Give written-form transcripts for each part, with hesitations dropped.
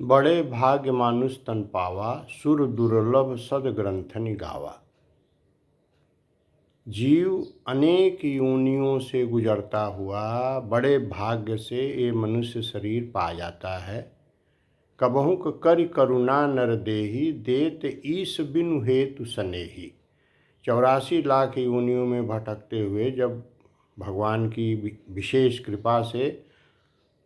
बड़े भाग्य मानुष तन पावा, सुर दुर्लभ सदग्रंथनि गावा। जीव अनेक योनियों से गुजरता हुआ बड़े भाग्य से ये मनुष्य शरीर पा जाता है। कबहुँ करि करुणा नर देहि, देत ईश बिनु हेतु सनेही। 84 लाख योनियों में भटकते हुए जब भगवान की विशेष कृपा से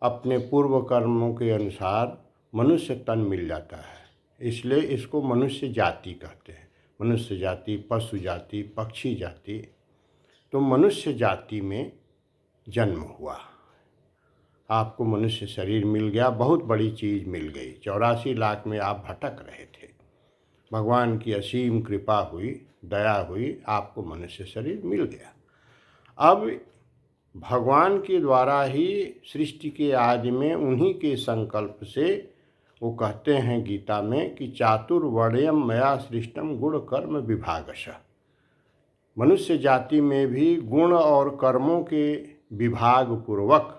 अपने पूर्व कर्मों के अनुसार मनुष्य तन मिल जाता है, इसलिए इसको मनुष्य जाति कहते हैं। मनुष्य जाति, पशु जाति, पक्षी जाति। तो मनुष्य जाति में जन्म हुआ, आपको मनुष्य शरीर मिल गया, बहुत बड़ी चीज़ मिल गई। 84 लाख में आप भटक रहे थे, भगवान की असीम कृपा हुई, दया हुई, आपको मनुष्य शरीर मिल गया। अब भगवान के द्वारा ही सृष्टि के आदि में उन्हीं के संकल्प से वो कहते हैं गीता में कि चातुर्वर्ण्यम मया सृष्टम गुण कर्म विभागशः। मनुष्य जाति में भी गुण और कर्मों के विभाग पूर्वक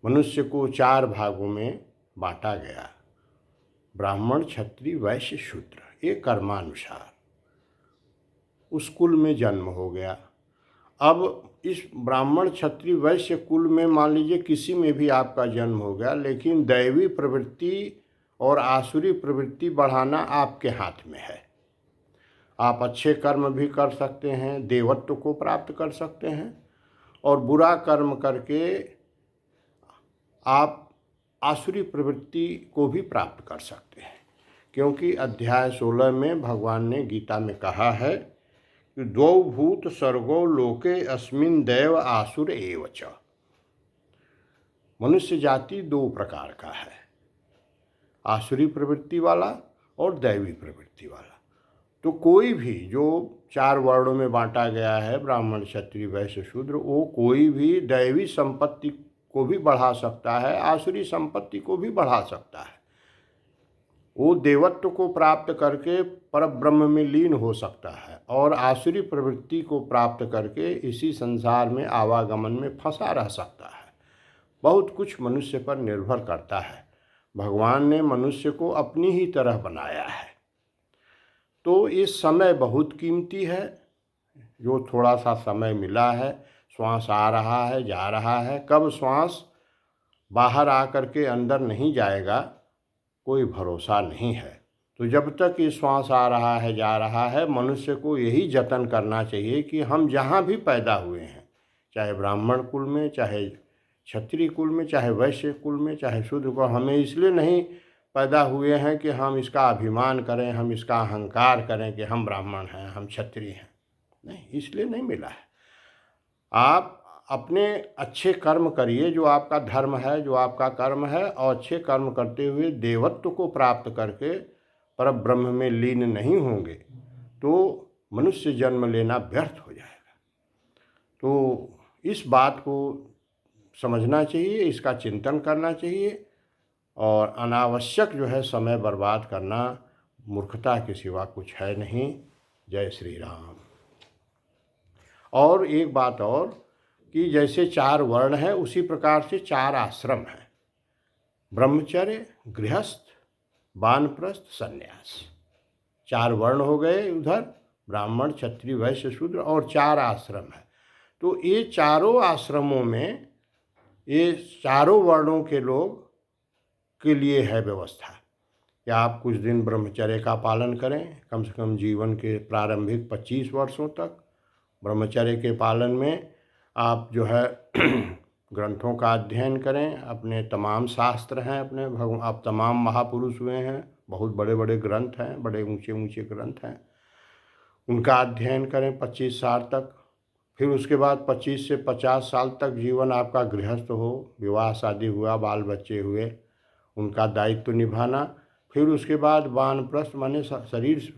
मनुष्य को 4 भागों में बांटा गया। ब्राह्मण, क्षत्रिय, वैश्य, शूद्र, ये कर्मानुसार उस कुल में जन्म हो गया। अब इस ब्राह्मण, क्षत्रिय, वैश्य कुल में मान लीजिए किसी में भी आपका जन्म हो गया, लेकिन दैवी प्रवृत्ति और आसुरी प्रवृत्ति बढ़ाना आपके हाथ में है। आप अच्छे कर्म भी कर सकते हैं, देवत्व को प्राप्त कर सकते हैं, और बुरा कर्म करके आप आसुरी प्रवृत्ति को भी प्राप्त कर सकते हैं। क्योंकि अध्याय 16 में भगवान ने गीता में कहा है कि द्वौ भूत सर्गो लोके अस्मिन् दैव आसुर एव च। मनुष्य जाति 2 प्रकार का है, आसुरी प्रवृत्ति वाला और दैवी प्रवृत्ति वाला। तो कोई भी जो 4 वर्णों में बांटा गया है, ब्राह्मण, क्षत्रिय, वैश्य, शूद्र, वो कोई भी दैवी संपत्ति को भी बढ़ा सकता है, आसुरी संपत्ति को भी बढ़ा सकता है। वो देवत्व को प्राप्त करके परब्रह्म में लीन हो सकता है, और आसुरी प्रवृत्ति को प्राप्त करके इसी संसार में आवागमन में फंसा रह सकता है। बहुत कुछ मनुष्य पर निर्भर करता है। भगवान ने मनुष्य को अपनी ही तरह बनाया है। तो इस समय बहुत कीमती है, जो थोड़ा सा समय मिला है। श्वास आ रहा है, जा रहा है, कब श्वास बाहर आकर के अंदर नहीं जाएगा कोई भरोसा नहीं है। तो जब तक ये श्वास आ रहा है, जा रहा है, मनुष्य को यही जतन करना चाहिए कि हम जहाँ भी पैदा हुए हैं, चाहे ब्राह्मण कुल में, चाहे क्षत्रिय कुल में, चाहे वैश्य कुल में, चाहे शूद्र कुल, हमें इसलिए नहीं पैदा हुए हैं कि हम इसका अभिमान करें, हम इसका अहंकार करें कि हम ब्राह्मण हैं, हम क्षत्रिय हैं। नहीं, इसलिए नहीं मिला है। आप अपने अच्छे कर्म करिए, जो आपका धर्म है, जो आपका कर्म है, और अच्छे कर्म करते हुए देवत्व को प्राप्त करके परब्रह्म में लीन नहीं होंगे तो मनुष्य जन्म लेना व्यर्थ हो जाएगा। तो इस बात को समझना चाहिए, इसका चिंतन करना चाहिए, और अनावश्यक जो है समय बर्बाद करना मूर्खता के सिवा कुछ है नहीं। जय श्री राम। और एक बात और कि जैसे 4 वर्ण हैं, उसी प्रकार से 4 आश्रम हैं, ब्रह्मचर्य, गृहस्थ, वानप्रस्थ, सन्यास। 4 वर्ण हो गए उधर, ब्राह्मण, क्षत्रिय, वैश्य, शूद्र, और 4 आश्रम है। तो ये चारों आश्रमों में ये चारों वर्णों के लोग के लिए है व्यवस्था कि आप कुछ दिन ब्रह्मचर्य का पालन करें, कम से कम जीवन के प्रारंभिक 25 वर्षों तक। ब्रह्मचर्य के पालन में आप जो है ग्रंथों का अध्ययन करें, अपने तमाम शास्त्र हैं, अपने आप तमाम महापुरुष हुए हैं, बहुत बड़े बड़े ग्रंथ हैं, बड़े ऊंचे ऊंचे ग्रंथ हैं, उनका अध्ययन करें 25 साल तक। फिर उसके बाद 25 से 50 साल तक जीवन आपका गृहस्थ हो, विवाह शादी हुआ, बाल बच्चे हुए, उनका दायित्व निभाना। फिर उसके बाद वानप्रस्थ माने शरीर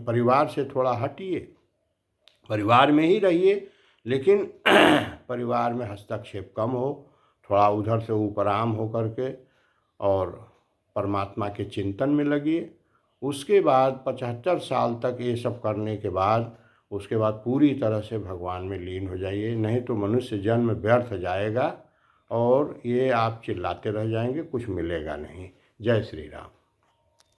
परिवार से थोड़ा हटिए, परिवार में ही रहिए, लेकिन परिवार में हस्तक्षेप कम हो, थोड़ा उधर से उपराम हो करके और परमात्मा के चिंतन में लगिए। उसके बाद 75 साल तक ये सब करने के बाद उसके बाद पूरी तरह से भगवान में लीन हो जाइए, नहीं तो मनुष्य जन्म व्यर्थ जाएगा और ये आप चिल्लाते रह जाएंगे, कुछ मिलेगा नहीं। जय श्री राम।